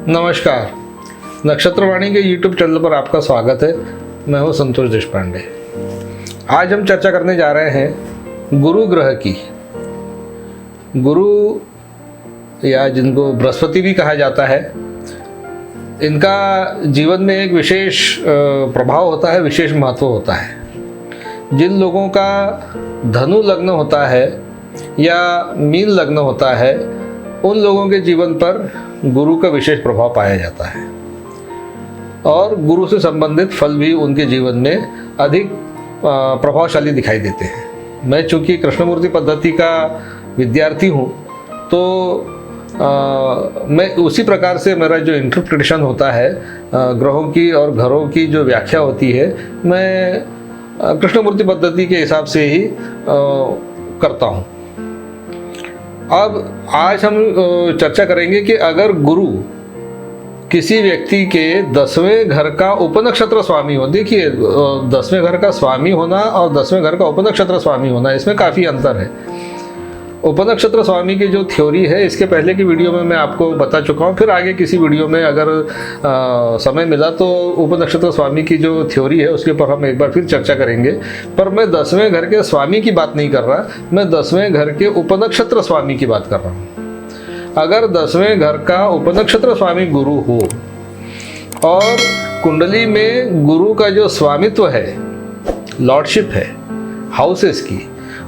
नमस्कार, नक्षत्रवाणी के YouTube channel पर आपका स्वागत है। मैं हूं संतोष देशपांडे। आज हम चर्चा करने जा रहे हैं गुरु ग्रह की। गुरु या जिनको बृहस्पति भी कहा जाता है, इनका जीवन में एक विशेष प्रभाव होता है, विशेष महत्व होता है। जिन लोगों का धनु लग्न होता है या मीन लग्न होता है, उन लोगों के जीवन पर गुरु का विशेष प्रभाव पाया जाता है और गुरु से संबंधित फल भी उनके जीवन में अधिक प्रभावशाली दिखाई देते हैं। मैं चूँकि कृष्णमूर्ति पद्धति का विद्यार्थी हूँ, तो मैं उसी प्रकार से मेरा जो इंटरप्रिटेशन होता है ग्रहों की और घरों की जो व्याख्या होती है, मैं कृष्णमूर्ति पद्धति के हिसाब से ही करता हूँ। अब आज हम चर्चा करेंगे कि अगर गुरु किसी व्यक्ति के 10वें घर का उपनक्षत्र स्वामी हो। देखिए, 10वें घर का स्वामी होना और 10वें घर का उपनक्षत्र स्वामी होना, इसमें काफ़ी अंतर है। उपनक्षत्र स्वामी की जो थ्योरी है, इसके पहले की वीडियो में मैं आपको बता चुका हूँ। फिर आगे किसी वीडियो में अगर समय मिला तो उपनक्षत्र स्वामी की जो थ्योरी है उसके ऊपर हम एक बार फिर चर्चा करेंगे। पर मैं 10वें घर के स्वामी की बात नहीं कर रहा, मैं 10वें घर के उपनक्षत्र स्वामी की बात कर रहा हूँ। अगर 10वें घर का उपनक्षत्र स्वामी गुरु हो और कुंडली में गुरु का जो स्वामित्व है, लॉर्डशिप है हाउसेस की,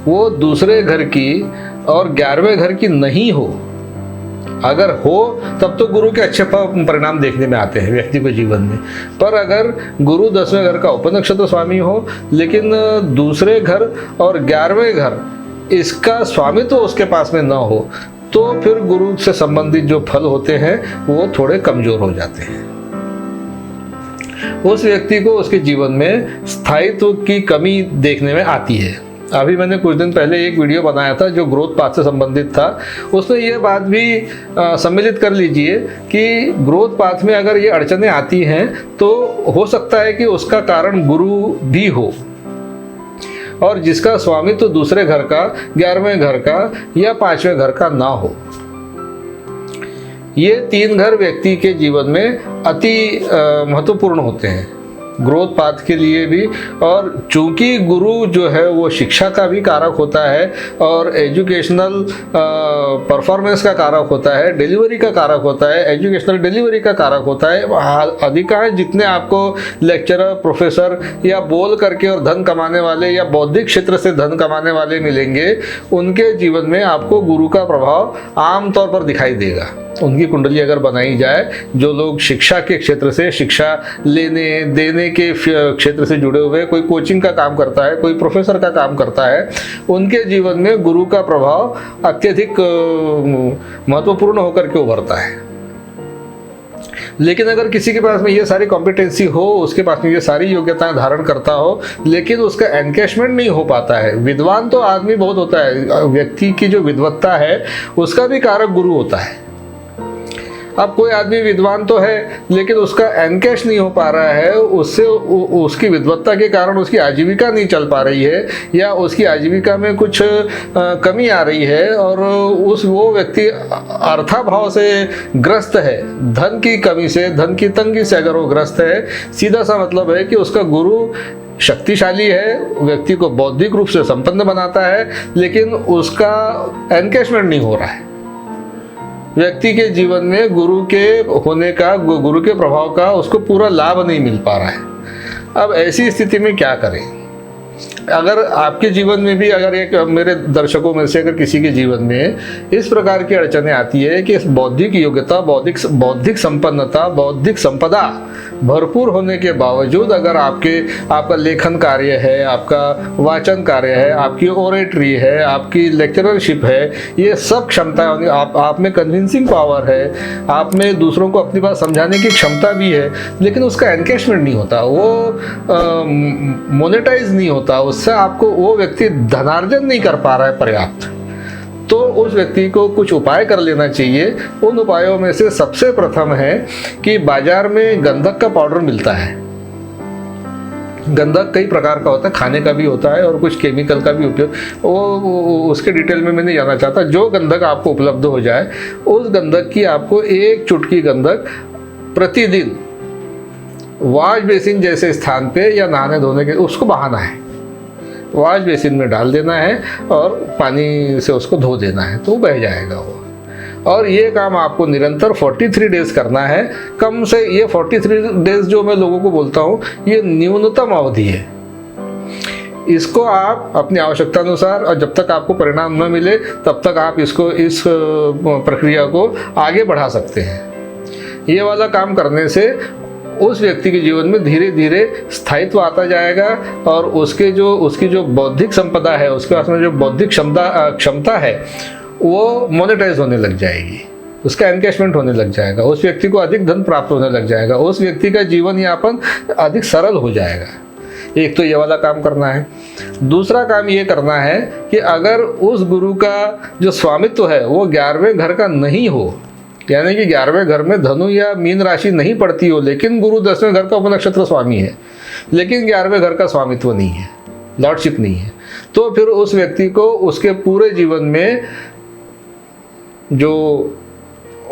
वो दूसरे घर की और 11वें घर की नहीं हो, अगर हो तब तो गुरु के अच्छे परिणाम देखने में आते हैं व्यक्ति को जीवन में। पर अगर गुरु 10वें घर का उपनक्षत्र स्वामी हो लेकिन दूसरे घर और 11वें घर इसका स्वामित्व तो उसके पास में न हो, तो फिर गुरु से संबंधित जो फल होते हैं वो थोड़े कमजोर हो जाते हैं। उस व्यक्ति को उसके जीवन में स्थायित्व की कमी देखने में आती है। अभी मैंने कुछ दिन पहले एक वीडियो बनाया था जो ग्रोथ पाथ से संबंधित था। उसमें ये बात भी सम्मिलित कर लीजिए कि ग्रोथ पाथ में अगर ये अड़चनें आती हैं तो हो सकता है कि उसका कारण गुरु भी हो, और जिसका स्वामित्व तो दूसरे घर का, 11वें घर का या 5वें घर का ना हो। ये 3 घर व्यक्ति के जीवन में अति महत्वपूर्ण होते हैं ग्रोथ पाथ के लिए भी। और चूंकि गुरु जो है वो शिक्षा का भी कारक होता है और एजुकेशनल परफॉर्मेंस का कारक होता है, डिलीवरी का कारक होता है, एजुकेशनल डिलीवरी का कारक होता है। अधिकांश जितने आपको लेक्चरर, प्रोफेसर या बोल करके और धन कमाने वाले या बौद्धिक क्षेत्र से धन कमाने वाले मिलेंगे, उनके जीवन में आपको गुरु का प्रभाव आमतौर पर दिखाई देगा। उनकी कुंडली अगर बनाई जाए, जो लोग शिक्षा के क्षेत्र से, शिक्षा लेने देने के क्षेत्र से जुड़े हुए, कोई कोचिंग का काम करता है, कोई प्रोफेसर का काम करता है, उनके जीवन में गुरु का प्रभाव अत्यधिक महत्वपूर्ण होकर के उभरता है। लेकिन अगर किसी के पास में ये सारी कॉम्पिटेंसी हो, उसके पास में ये सारी योग्यताएं धारण करता हो, लेकिन उसका एनकैशमेंट नहीं हो पाता है। विद्वान तो आदमी बहुत होता है, व्यक्ति की जो विद्वत्ता है उसका भी कारक गुरु होता है। अब कोई आदमी विद्वान तो है लेकिन उसका एनकैश नहीं हो पा रहा है, उससे उसकी विद्वत्ता के कारण उसकी आजीविका नहीं चल पा रही है या उसकी आजीविका में कुछ कमी आ रही है, और वो व्यक्ति अर्थाभाव से ग्रस्त है, धन की कमी से, धन की तंगी से अगर वो ग्रस्त है, सीधा सा मतलब है कि उसका गुरु शक्तिशाली है, व्यक्ति को बौद्धिक रूप से संपन्न बनाता है, लेकिन उसका एनकैशमेंट नहीं हो रहा है। व्यक्ति के जीवन में गुरु के होने का, गुरु के प्रभाव का उसको पूरा लाभ नहीं मिल पा रहा है। अब ऐसी स्थिति में क्या करें? अगर आपके जीवन में भी, अगर एक मेरे दर्शकों में से अगर किसी के जीवन में इस प्रकार की अड़चनें आती है कि बौद्धिक योग्यता, बौद्धिक संपन्नता, बौद्धिक संपदा भरपूर होने के बावजूद अगर आपका लेखन कार्य है, आपका वाचन कार्य है, आपकी ओरेटरी है, आपकी लेक्चररशिप है, ये सब क्षमताएं, आप में कन्विंसिंग पावर है, आप में दूसरों को अपनी बात समझाने की क्षमता भी है, लेकिन उसका एनकैशमेंट नहीं होता, वो मोनेटाइज नहीं होता, उससे आपको वो व्यक्ति धनार्जन नहीं कर पा रहा है पर्याप्त, तो उस व्यक्ति को कुछ उपाय कर लेना चाहिए। उन उपायों में से सबसे प्रथम है कि बाजार में गंधक का पाउडर मिलता है। गंधक कई प्रकार का होता है, खाने का भी होता है और कुछ केमिकल का भी उपयोग, वो उसके डिटेल में मैं नहीं जाना चाहता। जो गंधक आपको उपलब्ध हो जाए, उस गंधक की आपको एक चुटकी गंधक प्रतिदिन वॉश बेसिन जैसे स्थान पे या नहाने धोने के उसको बहाना है, वॉश बेसिन में डाल देना है और पानी से उसको धो देना है, तो बह जाएगा वो। और ये काम आपको निरंतर 43 डेज करना है। कम से ये 43 डेज जो मैं लोगों को बोलता हूँ, ये न्यूनतम अवधि है। इसको आप अपनी आवश्यकता अनुसार, और जब तक आपको परिणाम न मिले तब तक आप इसको, इस प्रक्रिया को आगे बढ़ा सकते हैं। ये वाला काम करने से उस व्यक्ति के जीवन में धीरे धीरे स्थायित्व आता जाएगा और उसकी जो बौद्धिक संपदा है, उसके पास में जो बौद्धिक क्षमता है, वो मोनेटाइज होने लग जाएगी, उसका एनकैशमेंट होने लग जाएगा, उस व्यक्ति को अधिक धन प्राप्त होने लग जाएगा, उस व्यक्ति का जीवन यापन अधिक सरल हो जाएगा। एक तो ये वाला काम करना है। दूसरा काम ये करना है कि अगर उस गुरु का जो स्वामित्व है वो 11वें घर का नहीं हो, यानी कि 11वें घर में धनु या मीन राशि नहीं पड़ती हो, लेकिन गुरु 10वें घर का उपनक्षत्र स्वामी है, लेकिन 11वें घर का स्वामित्व नहीं है, लॉर्डशिप नहीं है, तो फिर उस व्यक्ति को उसके पूरे जीवन में जो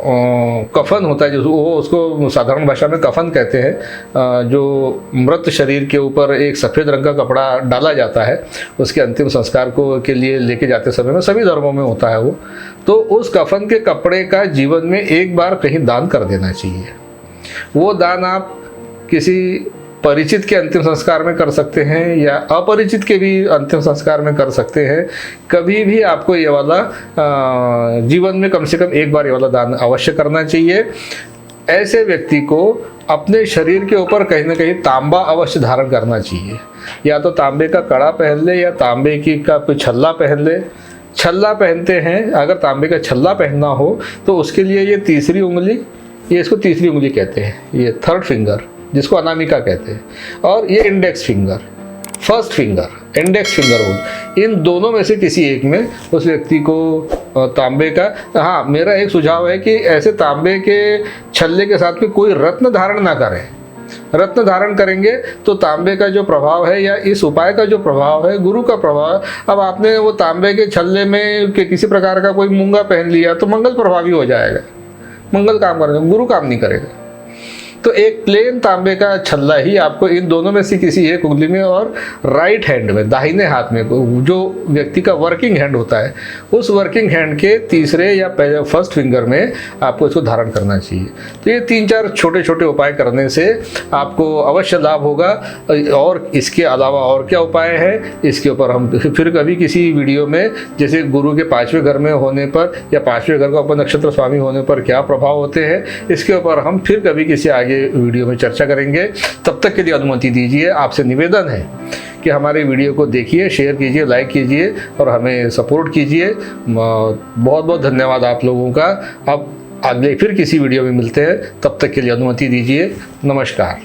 कफन होता है, जो वो उसको साधारण भाषा में कफन कहते हैं, जो मृत शरीर के ऊपर एक सफ़ेद रंग का कपड़ा डाला जाता है उसके अंतिम संस्कार को के लिए लेके जाते समय में, सभी धर्मों में होता है वो, तो उस कफन के कपड़े का जीवन में एक बार कहीं दान कर देना चाहिए। वो दान आप किसी परिचित के अंतिम संस्कार में कर सकते हैं या अपरिचित के भी अंतिम संस्कार में कर सकते हैं। कभी भी आपको ये वाला जीवन में कम से कम एक बार ये वाला दान अवश्य करना चाहिए। ऐसे व्यक्ति को अपने शरीर के ऊपर कहीं ना कहीं तांबा अवश्य धारण करना चाहिए, या तो तांबे का कड़ा पहन ले या तांबे की का कोई छल्ला पहन ले। छल्ला पहनते हैं, अगर तांबे का छल्ला पहनना हो तो उसके लिए ये तीसरी उंगली, ये इसको तीसरी उंगली कहते हैं, ये थर्ड फिंगर जिसको अनामिका कहते हैं, और ये index finger, first finger, index finger hole, इन दोनों में से किसी एक में उस व्यक्ति को तांबे का, हाँ मेरा एक सुझाव है कि ऐसे तांबे के छल्ले के साथ में कोई रत्न धारण ना करें। रत्न धारण करेंगे तो तांबे का जो प्रभाव है या इस उपाय का जो प्रभाव है, गुरु का प्रभाव, अब आपने वो तांबे के छल्ले में किसी प्रकार का कोई मूंगा पहन लिया तो मंगल प्रभावी हो जाएगा, मंगल काम करेगा, गुरु काम नहीं करेगा। तो एक प्लेन तांबे का छल्ला ही आपको इन दोनों में से किसी एक उंगली में और राइट हैंड में, दाहिने हाथ में, जो व्यक्ति का वर्किंग हैंड होता है, उस वर्किंग हैंड के तीसरे या फर्स्ट फिंगर में आपको इसको धारण करना चाहिए। तो ये 3-4 छोटे छोटे उपाय करने से आपको अवश्य लाभ होगा। और इसके अलावा और क्या उपाय है, इसके ऊपर हम फिर कभी किसी वीडियो में, जैसे गुरु के 5वें घर में होने पर या 5वें घर का उपनक्षत्र स्वामी होने पर क्या प्रभाव होते हैं, इसके ऊपर हम फिर कभी किसी आगे वीडियो में चर्चा करेंगे। तब तक के लिए अनुमति दीजिए। आपसे निवेदन है कि हमारे वीडियो को देखिए, शेयर कीजिए, लाइक कीजिए और हमें सपोर्ट कीजिए। बहुत बहुत धन्यवाद आप लोगों का। अब अगले फिर किसी वीडियो में मिलते हैं, तब तक के लिए अनुमति दीजिए। नमस्कार।